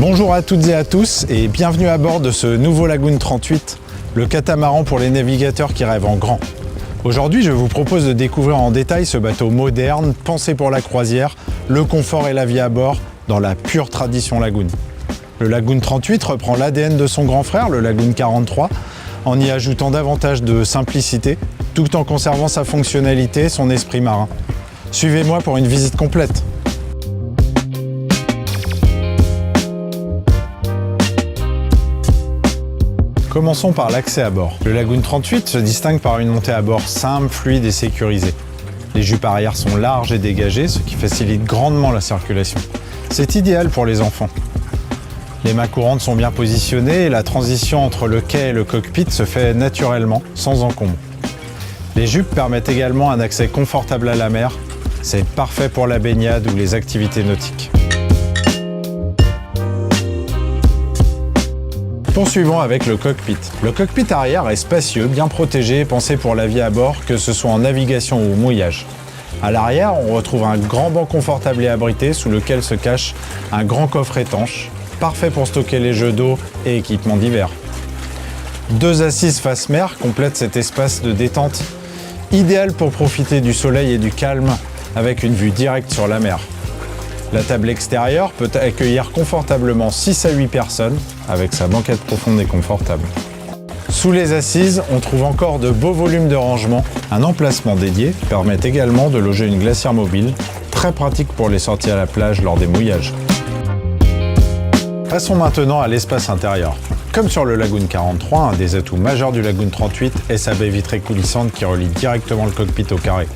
Bonjour à toutes et à tous et bienvenue à bord de ce nouveau Lagoon 38, le catamaran pour les navigateurs qui rêvent en grand. Aujourd'hui, je vous propose de découvrir en détail ce bateau moderne, pensé pour la croisière, le confort et la vie à bord, dans la pure tradition Lagoon. Le Lagoon 38 reprend l'ADN de son grand frère, le Lagoon 43, en y ajoutant davantage de simplicité, tout en conservant sa fonctionnalité et son esprit marin. Suivez-moi pour une visite complète. Commençons par l'accès à bord. Le Lagoon 38 se distingue par une montée à bord simple, fluide et sécurisée. Les jupes arrière sont larges et dégagées, ce qui facilite grandement la circulation. C'est idéal pour les enfants. Les mains courantes sont bien positionnées et la transition entre le quai et le cockpit se fait naturellement, sans encombre. Les jupes permettent également un accès confortable à la mer. C'est parfait pour la baignade ou les activités nautiques. Poursuivons avec le cockpit. Le cockpit arrière est spacieux, bien protégé et pensé pour la vie à bord, que ce soit en navigation ou au mouillage. À l'arrière, on retrouve un grand banc confortable et abrité sous lequel se cache un grand coffre étanche, parfait pour stocker les jeux d'eau et équipements d'hiver. Deux assises face mer complètent cet espace de détente, idéal pour profiter du soleil et du calme avec une vue directe sur la mer. La table extérieure peut accueillir confortablement 6 à 8 personnes avec sa banquette profonde et confortable. Sous les assises, on trouve encore de beaux volumes de rangement. Un emplacement dédié permet également de loger une glacière mobile, très pratique pour les sorties à la plage lors des mouillages. Passons maintenant à l'espace intérieur. Comme sur le Lagoon 43, un des atouts majeurs du Lagoon 38 est sa baie vitrée coulissante qui relie directement le cockpit au carré.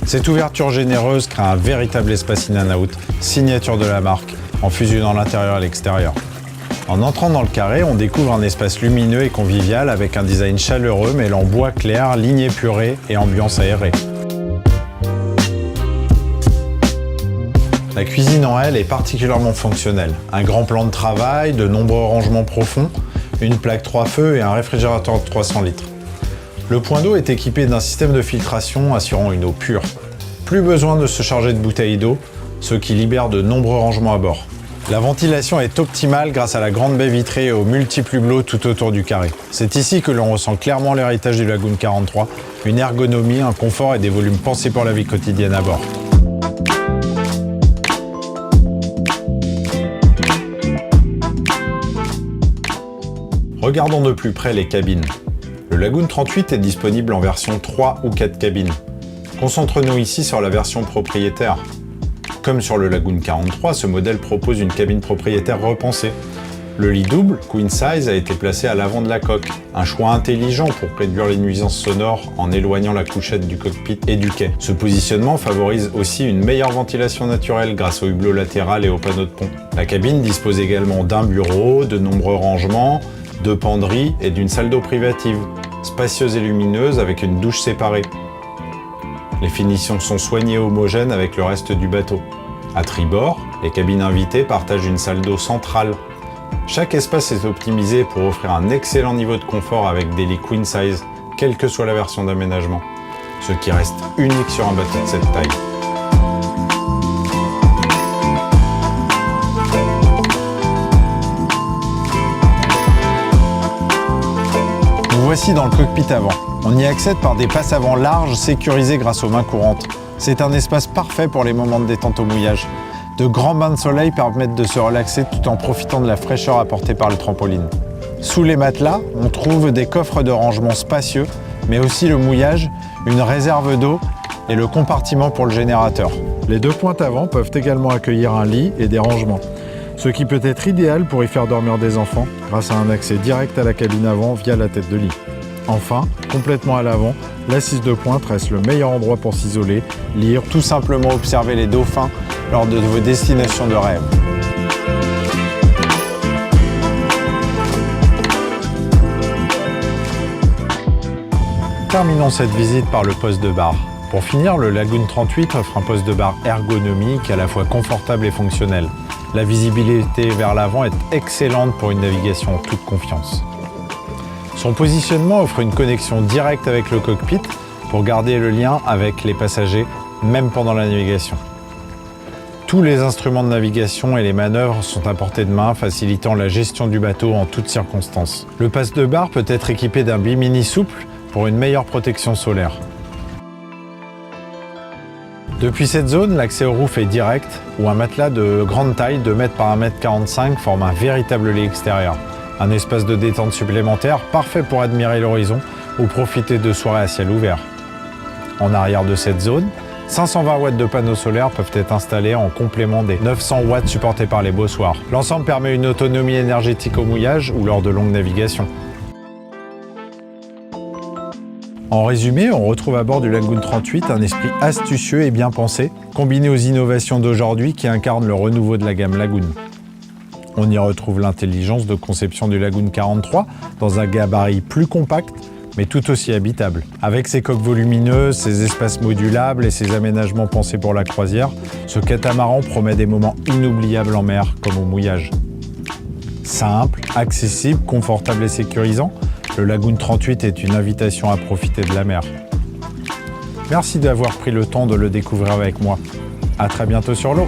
Cette ouverture généreuse crée un véritable espace in and out, signature de la marque, en fusionnant l'intérieur et l'extérieur. En entrant dans le carré, on découvre un espace lumineux et convivial avec un design chaleureux mêlant bois clair, lignes épurées et ambiance aérée. La cuisine en elle est particulièrement fonctionnelle. Un grand plan de travail, de nombreux rangements profonds, une plaque 3 feux et un réfrigérateur de 300 litres. Le point d'eau est équipé d'un système de filtration assurant une eau pure. Plus besoin de se charger de bouteilles d'eau, ce qui libère de nombreux rangements à bord. La ventilation est optimale grâce à la grande baie vitrée et aux multiples hublots tout autour du carré. C'est ici que l'on ressent clairement l'héritage du Lagoon 43, une ergonomie, un confort et des volumes pensés pour la vie quotidienne à bord. Regardons de plus près les cabines. Le Lagoon 38 est disponible en version 3 ou 4 cabines. Concentrons-nous ici sur la version propriétaire. Comme sur le Lagoon 43, ce modèle propose une cabine propriétaire repensée. Le lit double, queen size, a été placé à l'avant de la coque. Un choix intelligent pour réduire les nuisances sonores en éloignant la couchette du cockpit et du quai. Ce positionnement favorise aussi une meilleure ventilation naturelle grâce au hublot latéral et au panneau de pont. La cabine dispose également d'un bureau, de nombreux rangements, de penderies et d'une salle d'eau privative, spacieuse et lumineuse avec une douche séparée. Les finitions sont soignées et homogènes avec le reste du bateau. À tribord, les cabines invitées partagent une salle d'eau centrale. Chaque espace est optimisé pour offrir un excellent niveau de confort avec des lits queen size, quelle que soit la version d'aménagement, ce qui reste unique sur un bateau de cette taille. Voici dans le cockpit avant. On y accède par des passes avant larges sécurisées grâce aux mains courantes. C'est un espace parfait pour les moments de détente au mouillage. De grands bains de soleil permettent de se relaxer tout en profitant de la fraîcheur apportée par le trampoline. Sous les matelas, on trouve des coffres de rangement spacieux, mais aussi le mouillage, une réserve d'eau et le compartiment pour le générateur. Les deux pointes avant peuvent également accueillir un lit et des rangements, ce qui peut être idéal pour y faire dormir des enfants grâce à un accès direct à la cabine avant via la tête de lit. Enfin, complètement à l'avant, l'assise de pointe reste le meilleur endroit pour s'isoler, lire, tout simplement observer les dauphins lors de vos destinations de rêve. Terminons cette visite par le poste de bar. Pour finir, le Lagoon 38 offre un poste de bar ergonomique à la fois confortable et fonctionnel. La visibilité vers l'avant est excellente pour une navigation en toute confiance. Son positionnement offre une connexion directe avec le cockpit pour garder le lien avec les passagers, même pendant la navigation. Tous les instruments de navigation et les manœuvres sont à portée de main, facilitant la gestion du bateau en toutes circonstances. Le passe de barre peut être équipé d'un bimini souple pour une meilleure protection solaire. Depuis cette zone, l'accès au roof est direct, où un matelas de grande taille, 2 mètres par 1,45 m, forme un véritable lit extérieur. Un espace de détente supplémentaire, parfait pour admirer l'horizon ou profiter de soirées à ciel ouvert. En arrière de cette zone, 520 watts de panneaux solaires peuvent être installés en complément des 900 watts supportés par les bossoirs. L'ensemble permet une autonomie énergétique au mouillage ou lors de longues navigations. En résumé, on retrouve à bord du Lagoon 38 un esprit astucieux et bien pensé, combiné aux innovations d'aujourd'hui qui incarnent le renouveau de la gamme Lagoon. On y retrouve l'intelligence de conception du Lagoon 43 dans un gabarit plus compact, mais tout aussi habitable. Avec ses coques volumineuses, ses espaces modulables et ses aménagements pensés pour la croisière, ce catamaran promet des moments inoubliables en mer comme au mouillage. Simple, accessible, confortable et sécurisant, le Lagoon 38 est une invitation à profiter de la mer. Merci d'avoir pris le temps de le découvrir avec moi. À très bientôt sur l'eau.